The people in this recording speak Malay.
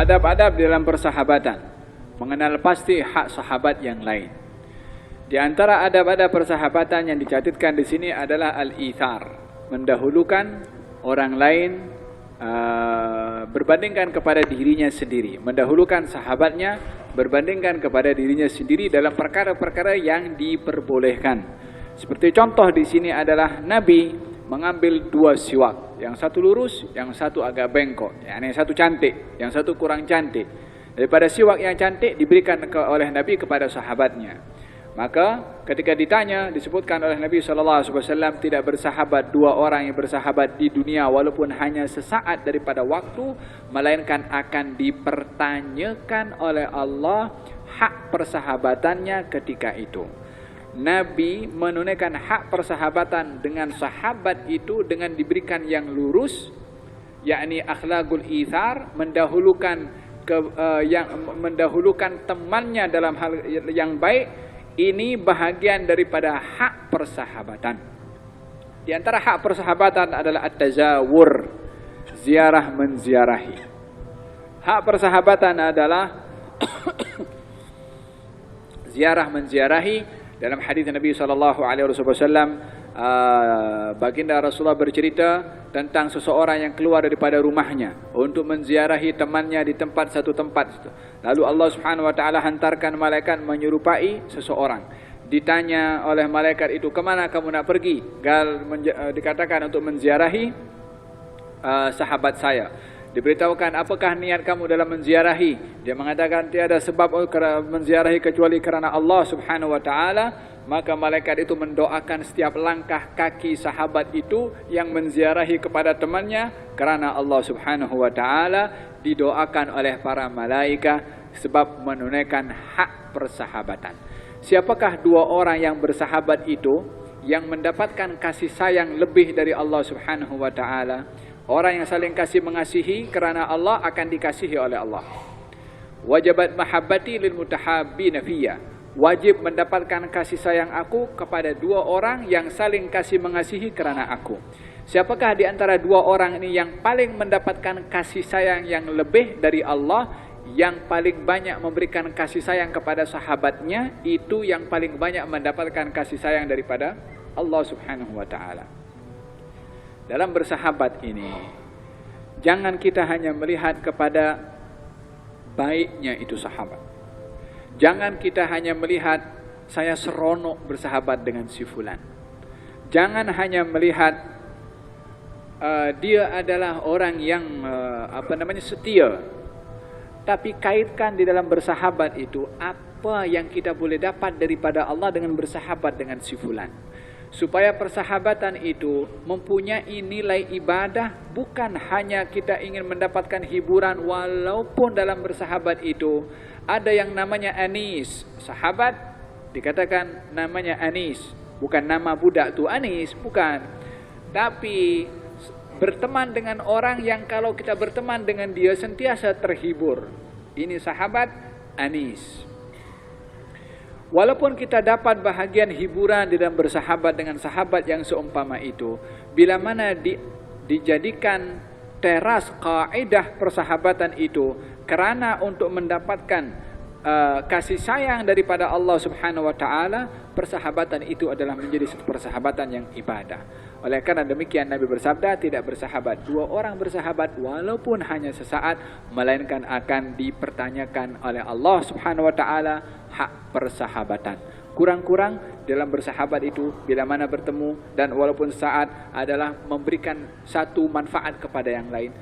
Adab-adab dalam persahabatan. Mengenal pasti hak sahabat yang lain. Di antara adab-adab persahabatan yang dicatatkan di sini adalah al-ithar, mendahulukan orang lain berbandingkan kepada dirinya sendiri, mendahulukan sahabatnya berbandingkan kepada dirinya sendiri dalam perkara-perkara yang diperbolehkan. Seperti contoh di sini adalah Nabi mengambil dua siwak, yang satu lurus, yang satu agak bengkok, yang satu cantik, yang satu kurang cantik. Daripada siwak yang cantik diberikan oleh Nabi kepada sahabatnya. Maka ketika ditanya, disebutkan oleh Nabi SAW, tidak bersahabat dua orang yang bersahabat di dunia walaupun hanya sesaat daripada waktu, melainkan akan dipertanyakan oleh Allah hak persahabatannya ketika itu. Nabi menunaikan hak persahabatan dengan sahabat itu dengan diberikan yang lurus, yakni akhlakul ithar, mendahulukan temannya dalam hal yang baik. Ini bahagian daripada hak persahabatan. Di antara hak persahabatan adalah at-tazawur, ziarah menziarahi. Hak persahabatan adalah ziarah menziarahi. Dalam hadis Nabi SAW, baginda Rasulullah bercerita tentang seseorang yang keluar daripada rumahnya untuk menziarahi temannya di satu tempat. Lalu Allah Subhanahu Wa Taala hantarkan malaikat menyerupai seseorang. Ditanya oleh malaikat itu, kemana kamu nak pergi? Dikatakan untuk menziarahi sahabat saya. Diberitahukan, apakah niat kamu dalam menziarahi? Dia mengatakan, tiada sebab menziarahi kecuali kerana Allah Subhanahu Wa Taala. Maka malaikat itu mendoakan setiap langkah kaki sahabat itu yang menziarahi kepada temannya, kerana Allah Subhanahu Wa Taala didoakan oleh para malaikat sebab menunaikan hak persahabatan. Siapakah dua orang yang bersahabat itu yang mendapatkan kasih sayang lebih dari Allah Subhanahu Wa Taala? Orang yang saling kasih mengasihi kerana Allah akan dikasihi oleh Allah. Wajibat mahabbati lil mutahabbina fiyya. Wajib mendapatkan kasih sayang aku kepada dua orang yang saling kasih mengasihi kerana aku. Siapakah di antara dua orang ini yang paling mendapatkan kasih sayang yang lebih dari Allah? Yang paling banyak memberikan kasih sayang kepada sahabatnya, itu yang paling banyak mendapatkan kasih sayang daripada Allah Subhanahu Wa Taala. Dalam bersahabat ini, jangan kita hanya melihat kepada baiknya itu sahabat. Jangan kita hanya melihat saya seronok bersahabat dengan si fulan. Jangan hanya melihat dia adalah orang yang setia. Tapi kaitkan di dalam bersahabat itu apa yang kita boleh dapat daripada Allah dengan bersahabat dengan si fulan. Supaya persahabatan itu mempunyai nilai ibadah, bukan hanya kita ingin mendapatkan hiburan. Walaupun dalam bersahabat itu ada yang namanya anis. Sahabat dikatakan namanya anis, bukan nama budak tu anis, bukan. Tapi berteman dengan orang yang kalau kita berteman dengan dia sentiasa terhibur. Ini sahabat anis. Walaupun kita dapat bahagian hiburan di dalam bersahabat dengan sahabat yang seumpama itu, bila mana dijadikan teras kaidah persahabatan itu kerana untuk mendapatkan kasih sayang daripada Allah Subhanahu Wa Taala, persahabatan itu adalah menjadi satu persahabatan yang ibadah. Oleh karena demikian Nabi bersabda, tidak bersahabat dua orang bersahabat walaupun hanya sesaat, melainkan akan dipertanyakan oleh Allah Subhanahu Wa Taala hak persahabatan. Kurang-kurang dalam bersahabat itu bila mana bertemu dan walaupun saat adalah memberikan satu manfaat kepada yang lain.